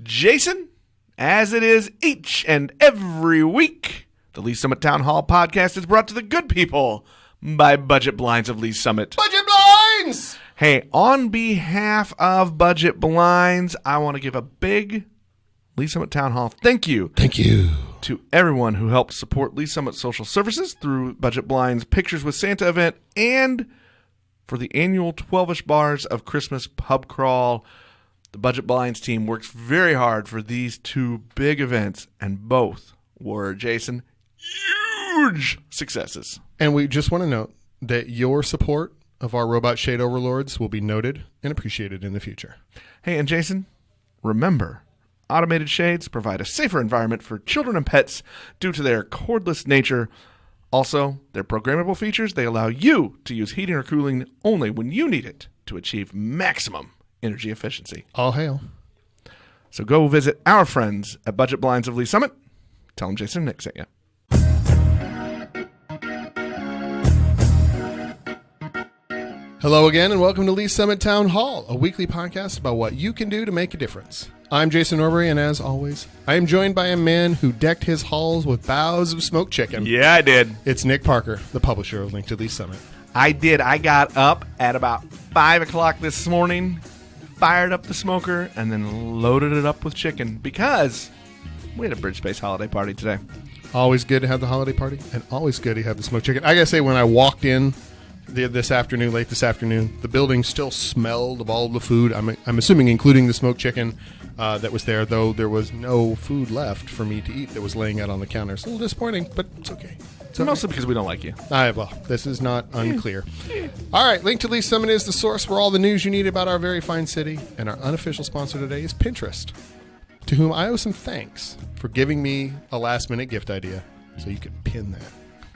Jason, as it is each and every week, the Lee Summit Town Hall podcast is brought to the good people by Budget Blinds of Lee Summit. Budget Blinds! Hey, on behalf of Budget Blinds, I want to give a big Lee Summit Town Hall thank you. Thank you. To everyone who helped support Lee Summit Social Services through Budget Blinds Pictures with Santa event and for the annual 12-ish bars of Christmas pub crawl. The Budget Blinds team works very hard for these two big events, and both were, Jason, huge successes. And we just want to note that your support of our robot shade overlords will be noted and appreciated in the future. Hey, and Jason, remember, automated shades provide a safer environment for children and pets due to their cordless nature. Also, their programmable features, they allow you to use heating or cooling only when you need it to achieve maximum energy efficiency. All hail. So go visit our friends at Budget Blinds of Lee Summit. Tell them Jason and Nick sent you. Hello again, and welcome to Lee Summit Town Hall, a weekly podcast about what you can do to make a difference. I'm Jason Norbury, and as always, I am joined by a man who decked his halls with boughs of smoked chicken. Yeah, I did. It's Nick Parker, the publisher of Link to Lee Summit. I did. I got up at about 5 o'clock this morning, fired up the smoker, and then loaded it up with chicken because we had a Bridge Space holiday party today. Always good to have the holiday party, and always good to have the smoked chicken. I gotta say, when I walked in late this afternoon, the building still smelled of all of the food. I'm assuming including the smoked chicken that was there, though there was no food left for me to eat that was laying out on the counter. It's a little disappointing, but it's okay. Mostly because we don't like you. Well, this is not unclear. All right, Link to Lee Summit is the source for all the news you need about our very fine city, and our unofficial sponsor today is Pinterest, to whom I owe some thanks for giving me a last-minute gift idea so you can pin that.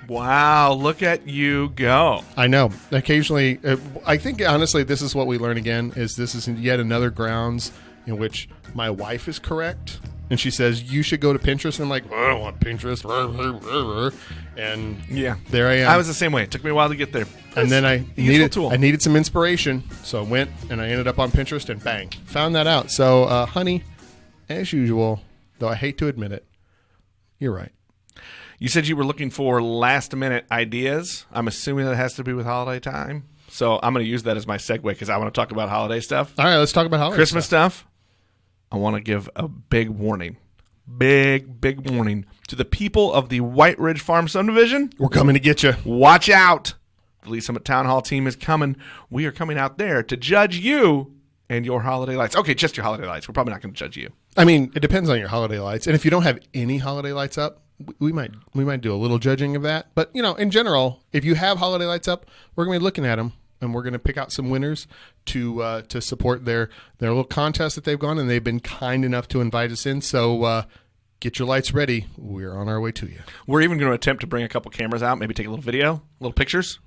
Wow, look at you go. I know. Occasionally, I think, honestly, this is what we learn again, is this is yet another grounds in which my wife is correct. And she says, you should go to Pinterest. And I'm like, I don't want Pinterest. And yeah, there I am. I was the same way. It took me a while to get there. And then I needed some inspiration. So I went and I ended up on Pinterest and bang, found that out. So, honey, as usual, though I hate to admit it, you're right. You said you were looking for last-minute ideas. I'm assuming that has to be with holiday time. So I'm going to use that as my segue because I want to talk about holiday stuff. All right, let's talk about holiday Christmas stuff. I want to give a big warning. Big warning to the people of the White Ridge Farm subdivision. We're coming to get you. Watch out. The Lee Summit Town Hall team is coming. We are coming out there to judge you and your holiday lights. Okay, just your holiday lights. We're probably not going to judge you. I mean, it depends on your holiday lights. And if you don't have any holiday lights up, we might do a little judging of that. But, in general, if you have holiday lights up, we're going to be looking at them, and we're going to pick out some winners to support their little contest that they've gone, and they've been kind enough to invite us in. So get your lights ready. We're on our way to you. We're even going to attempt to bring a couple cameras out, maybe take a little video, little pictures.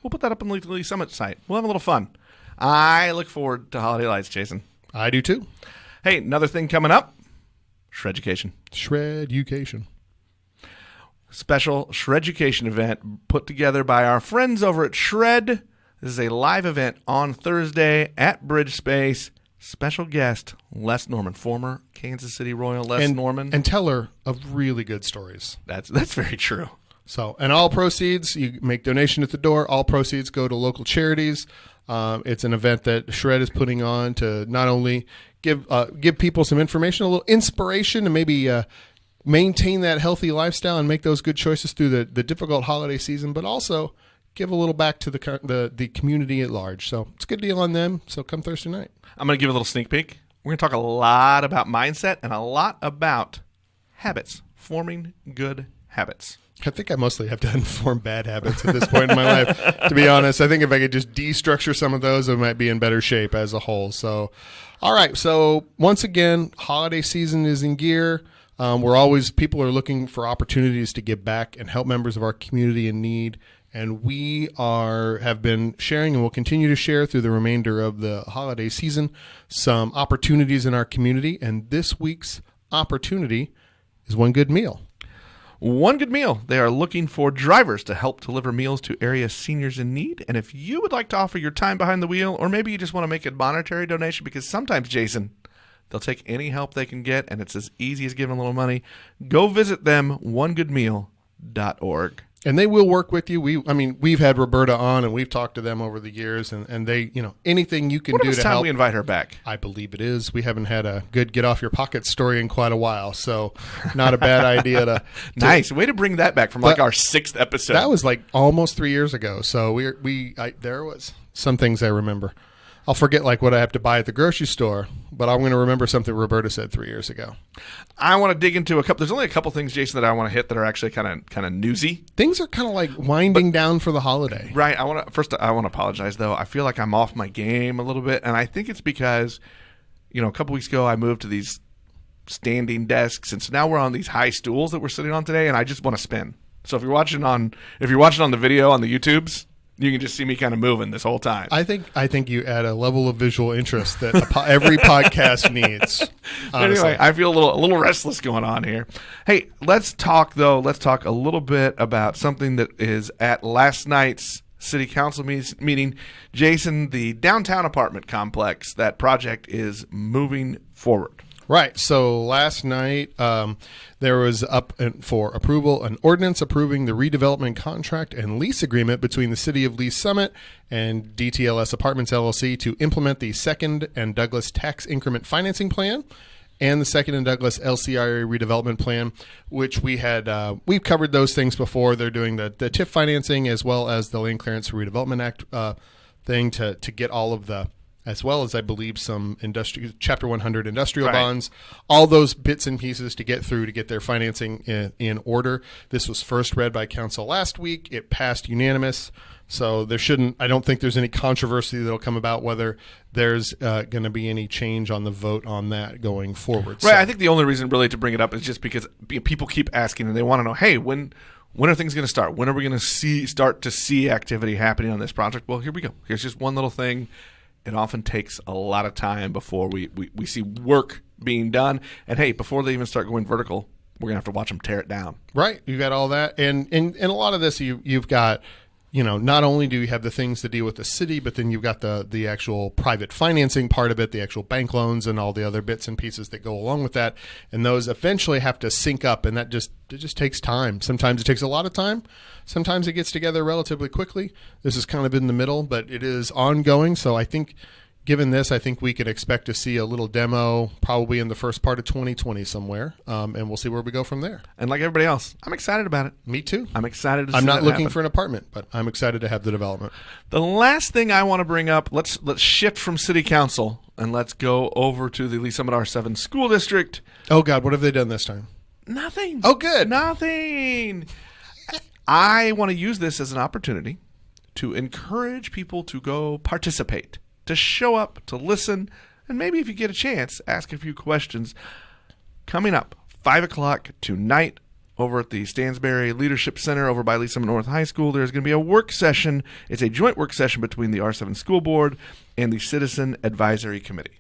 We'll put that up on the Lee Summit site. We'll have a little fun. I look forward to holiday lights, Jason. I do, too. Hey, another thing coming up, Shreducation. Shreducation. Special Shreducation event put together by our friends over at Shred. This is a live event on Thursday at Bridge Space. Special guest, Les Norman, former Kansas City Royal Les Norman. And teller of really good stories. That's very true. So, and all proceeds, you make donation at the door. All proceeds go to local charities. It's an event that Shred is putting on to not only give people some information, a little inspiration, and maybe maintain that healthy lifestyle and make those good choices through the difficult holiday season, but also give a little back to the community at large. So it's a good deal on them. So come Thursday night. I'm going to give a little sneak peek. We're going to talk a lot about mindset and a lot about habits, forming good habits. I think I mostly have done form bad habits at this point in my life, to be honest. I think if I could just destructure some of those, I might be in better shape as a whole. So, all right. So once again, holiday season is in gear. People are looking for opportunities to give back and help members of our community in need. And we have been sharing and will continue to share through the remainder of the holiday season some opportunities in our community. And this week's opportunity is One Good Meal. One Good Meal. They are looking for drivers to help deliver meals to area seniors in need. And if you would like to offer your time behind the wheel, or maybe you just want to make a monetary donation, because sometimes, Jason, They'll take any help they can get, and it's as easy as giving a little money. Go visit them, onegoodmeal.org. And they will work with you. We've had Roberta on, and we've talked to them over the years, and they, anything you can do to time help. We invite her back? I believe it is. We haven't had a good get off your pocket story in quite a while, so not a bad idea to. Nice way to bring that back from our 6th episode. That was like almost 3 years ago. So there was some things I remember. I'll forget like what I have to buy at the grocery store, but I'm going to remember something Roberta said 3 years ago. I want to dig into a couple. There's only a couple things, Jason, that I want to hit that are actually kind of newsy. Things are kind of like winding down for the holiday. Right. I want to apologize though. I feel like I'm off my game a little bit, and I think it's because, a couple weeks ago I moved to these standing desks, and so now we're on these high stools that we're sitting on today, and I just want to spin. So if you're watching on the video on the YouTubes, you can just see me kind of moving this whole time. I think you add a level of visual interest that every podcast needs. Anyway, I feel a little restless going on here. Hey, let's talk a little bit about something that is at last night's city council meeting. Jason, the downtown apartment complex, that project is moving forward. Right. So last night there was up for approval an ordinance approving the redevelopment contract and lease agreement between the City of Lee Summit and DTLS Apartments LLC to implement the Second and Douglas Tax Increment Financing Plan and the Second and Douglas LCRA redevelopment plan, which we've covered those things before. They're doing the TIF financing as well as the Land Clearance Redevelopment Act thing to get all of the, as well as I believe some Chapter 100 industrial bonds, all those bits and pieces to get their financing in order. This was first read by council last week. It passed unanimous. So I don't think there's any controversy that'll come about whether there's going to be any change on the vote on that going forward. Right. So, I think the only reason really to bring it up is just because people keep asking and they want to know, hey, when are things going to start? When are we going to start to see activity happening on this project? Well, here we go. Here's just one little thing. It often takes a lot of time before we see work being done. And, hey, before they even start going vertical, we're going to have to watch them tear it down. Right. You got all that. And a lot of this you've got, not only do you have the things to deal with the city, but then you've got the actual private financing part of it, the actual bank loans and all the other bits and pieces that go along with that. And those eventually have to sync up, and it just takes time. Sometimes it takes a lot of time. Sometimes it gets together relatively quickly. This is kind of in the middle, but it is ongoing. So I think, given this, I think we could expect to see a little demo probably in the first part of 2020 somewhere, and we'll see where we go from there. And like everybody else, I'm excited about it. Me too. I'm excited to see I'm not looking happen. for an apartment, but I'm excited to have the development. The last thing I want to bring up, let's shift from city council and let's go over to the Lee Summit R7 school district. Oh, God, what have they done this time? Nothing. Oh, good. Nothing. I want to use this as an opportunity to encourage people to go participate, to show up, to listen, and maybe if you get a chance, ask a few questions. Coming up, 5 o'clock tonight over at the Stansberry Leadership Center over by Lee Summit North High School, there's going to be a work session. It's a joint work session between the R7 School Board and the Citizen Advisory Committee.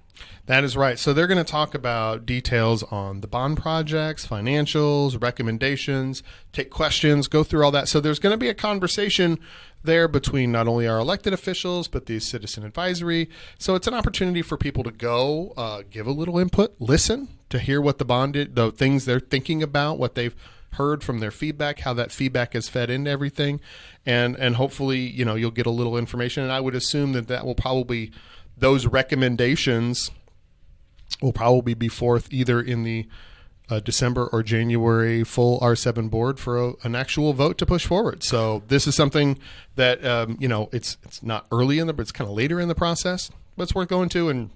That is right. So they're going to talk about details on the bond projects, financials, recommendations, take questions, go through all that. So there's going to be a conversation there between not only our elected officials, but the citizen advisory. So it's an opportunity for people to go, give a little input, listen to hear what the things they're thinking about, what they've heard from their feedback, how that feedback is fed into everything. And hopefully, you'll get a little information. And I would assume that will probably, those recommendations will probably be forth either in the December or January full R7 board for an actual vote to push forward. So this is something that, it's not early but it's kind of later in the process, but it's worth going to and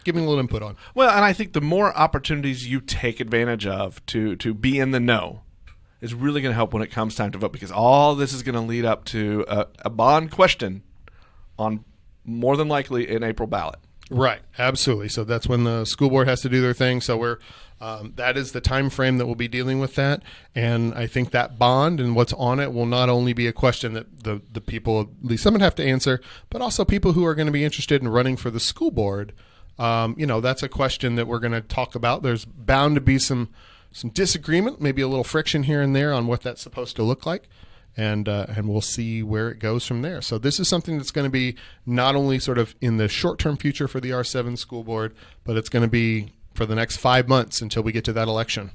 giving a little input on. Well, and I think the more opportunities you take advantage of to be in the know is really going to help when it comes time to vote, because all this is going to lead up to a bond question on more than likely an April ballot. Right, absolutely. So that's when the school board has to do their thing. So that is the time frame that we'll be dealing with that. And I think that bond and what's on it will not only be a question that the people at Lee Summit have to answer, but also people who are going to be interested in running for the school board. That's a question that we're going to talk about. There's bound to be some disagreement, maybe a little friction here and there on what that's supposed to look like. And we'll see where it goes from there. So this is something that's going to be not only sort of in the short-term future for the R7 school board, but it's going to be for the next 5 months until we get to that election.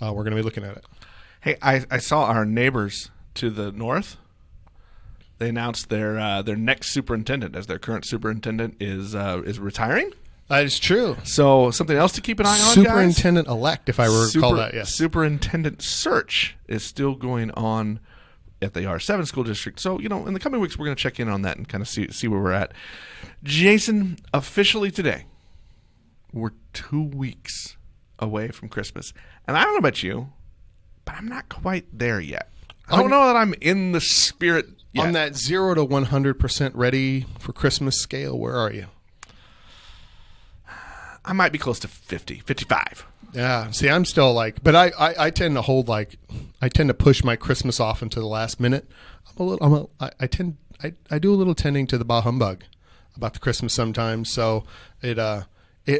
We're going to be looking at it. Hey, I saw our neighbors to the north. They announced their next superintendent, as their current superintendent is retiring. That is true. So something else to keep an eye on, Superintendent-elect, if I recall that, yes. Superintendent search is still going on at the R7 school district. So, in the coming weeks, we're going to check in on that and kind of see where we're at. Jason, officially today, we're 2 weeks away from Christmas. And I don't know about you, but I'm not quite there yet. I don't know that I'm in the spirit yet. On that 0 to 100% ready for Christmas scale, where are you? I might be close to 50, 55. Yeah. See, I'm still but I tend to hold I tend to push my Christmas off into the last minute. I do a little tending to the bah humbug about the Christmas sometimes. So a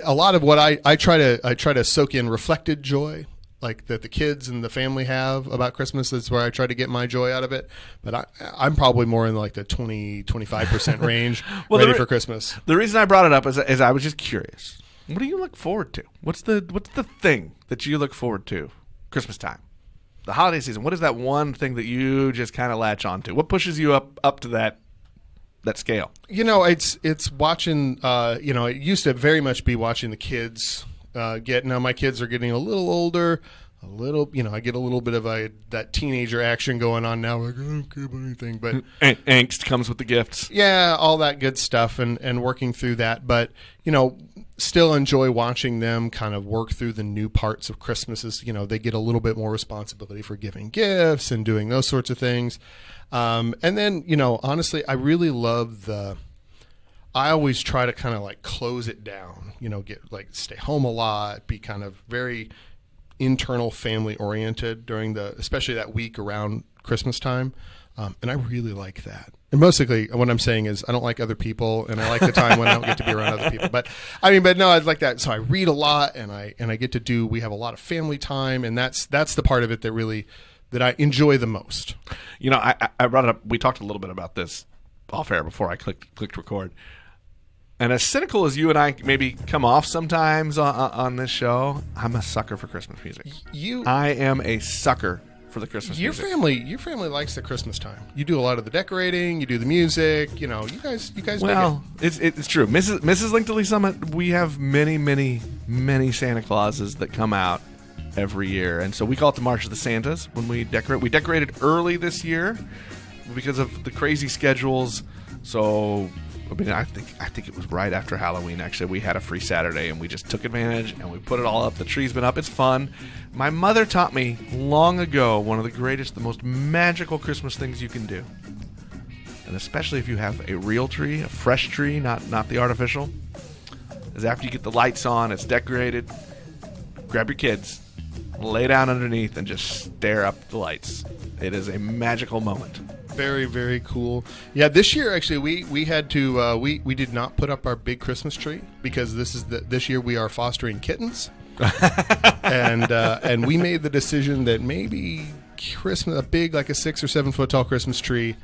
lot of what I try to soak in reflected joy, like that the kids and the family have about Christmas. That's where I try to get my joy out of it. But I'm probably more in the 20-25% range ready for Christmas. The reason I brought it up is I was just curious. What do you look forward to? What's the thing that you look forward to Christmas time? The holiday season. What is that one thing that you just kind of latch onto? What pushes you up to that scale? It's watching, it used to very much be watching the kids now my kids are getting a little older, I get a little bit of that teenager action going on now. I don't care about anything, but angst comes with the gifts. Yeah, all that good stuff and working through that. But, still enjoy watching them kind of work through the new parts of Christmas as, they get a little bit more responsibility for giving gifts and doing those sorts of things. And then, honestly, I really love I always try to kind of close it down, get stay home a lot, be kind of very internal family oriented during especially that week around Christmas time. And I really like that. And mostly what I'm saying is I don't like other people, and I like the time when I don't get to be around other people. But no, I like that. So I read a lot, and I get to we have a lot of family time, and that's the part of it that I enjoy the most. I brought it up. We talked a little bit about this off air before I clicked record. And as cynical as you and I maybe come off sometimes on this show, I'm a sucker for Christmas music. I am a sucker for the Christmas music. Your family likes the Christmas time. You do a lot of the decorating. You do the music. You guys. Well, it's true. Mrs. Link to Lee Summit. We have many, many, many Santa Clauses that come out every year, and so we call it the March of the Santas when we decorate. We decorated early this year because of the crazy schedules. So I think it was right after Halloween, actually. We had a free Saturday, and we just took advantage, and we put it all up. The tree's been up. It's fun. My mother taught me long ago one of the greatest, the most magical Christmas things you can do. And especially if you have a real tree, a fresh tree, not the artificial, is after you get the lights on, it's decorated, grab your kids, lay down underneath, and just stare up at the lights. It is a magical moment. Very, very cool. Yeah, this year actually we had to we did not put up our big Christmas tree because this year we are fostering kittens, and we made the decision that maybe a big a 6 or 7 foot tall Christmas tree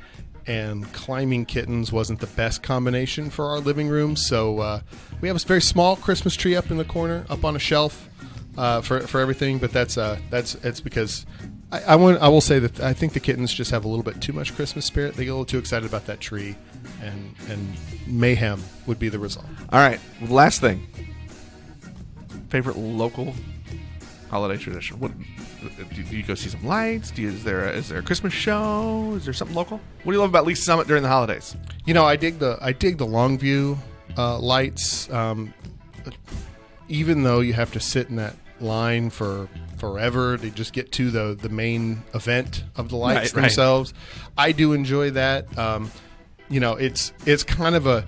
and climbing kittens wasn't the best combination for our living room. So we have a very small Christmas tree up in the corner, up on a shelf for everything. But it's because. I will say that I think the kittens just have a little bit too much Christmas spirit. They get a little too excited about that tree, and mayhem would be the result. All right, last thing. Favorite local holiday tradition? What do you go see some lights? Is there a Christmas show? Is there something local? What do you love about Lee Summit during the holidays? I dig the Longview lights. Even though you have to sit in that line for forever to just get to the main event of the lights themselves. Right. I do enjoy that. It's kind of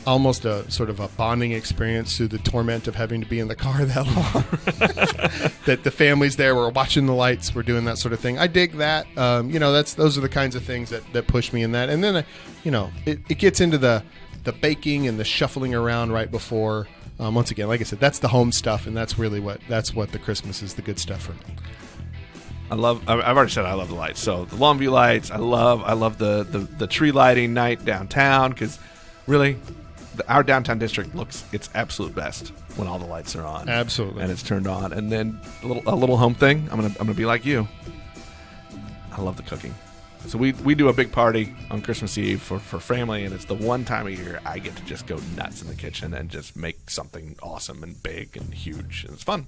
almost a sort of a bonding experience through the torment of having to be in the car that long. That the family's there, we're watching the lights, we're doing that sort of thing. I dig that. Those are the kinds of things that push me in that. And then it gets into the baking and the shuffling around right before. Once again, like I said, that's the home stuff, and that's really what the Christmas is, the good stuff for me. I've already said I love the lights. So the Longview lights, I love the tree lighting night downtown, because really our downtown district looks its absolute best when all the lights are on. Absolutely. And it's turned on. And then a little home thing. I'm gonna be like you. I love the cooking. So we do a big party on Christmas Eve for family, and it's the one time of year I get to just go nuts in the kitchen and just make something awesome and big and huge, and it's fun.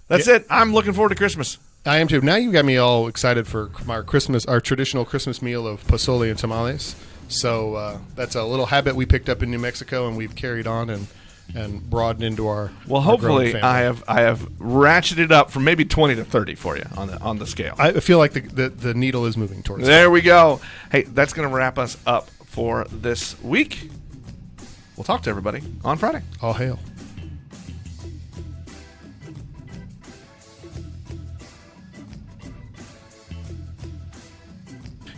That's it. I'm looking forward to Christmas. I am too. Now you got me all excited for our traditional Christmas meal of pozole and tamales. So that's a little habit we picked up in New Mexico, and we've carried on and broadened into our hopefully growing I family. have ratcheted up from maybe 20 to 30 for you on the scale. I feel like the needle is moving towards There we go. Hey, that's going to wrap us up for this week. We'll talk to everybody on Friday. All hail.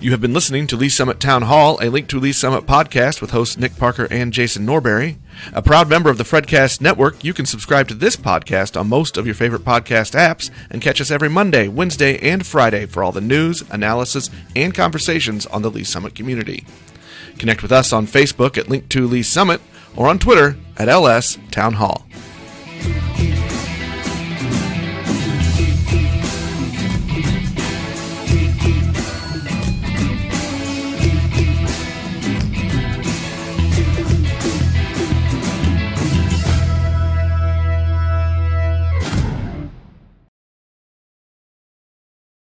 You have been listening to Lee Summit Town Hall, a Link to Lee Summit podcast with hosts Nick Parker and Jason Norberry. A proud member of the Fredcast Network, you can subscribe to this podcast on most of your favorite podcast apps and catch us every Monday, Wednesday, and Friday for all the news, analysis, and conversations on the Lee Summit community. Connect with us on Facebook at Link to Lee Summit or on Twitter at LS Town Hall.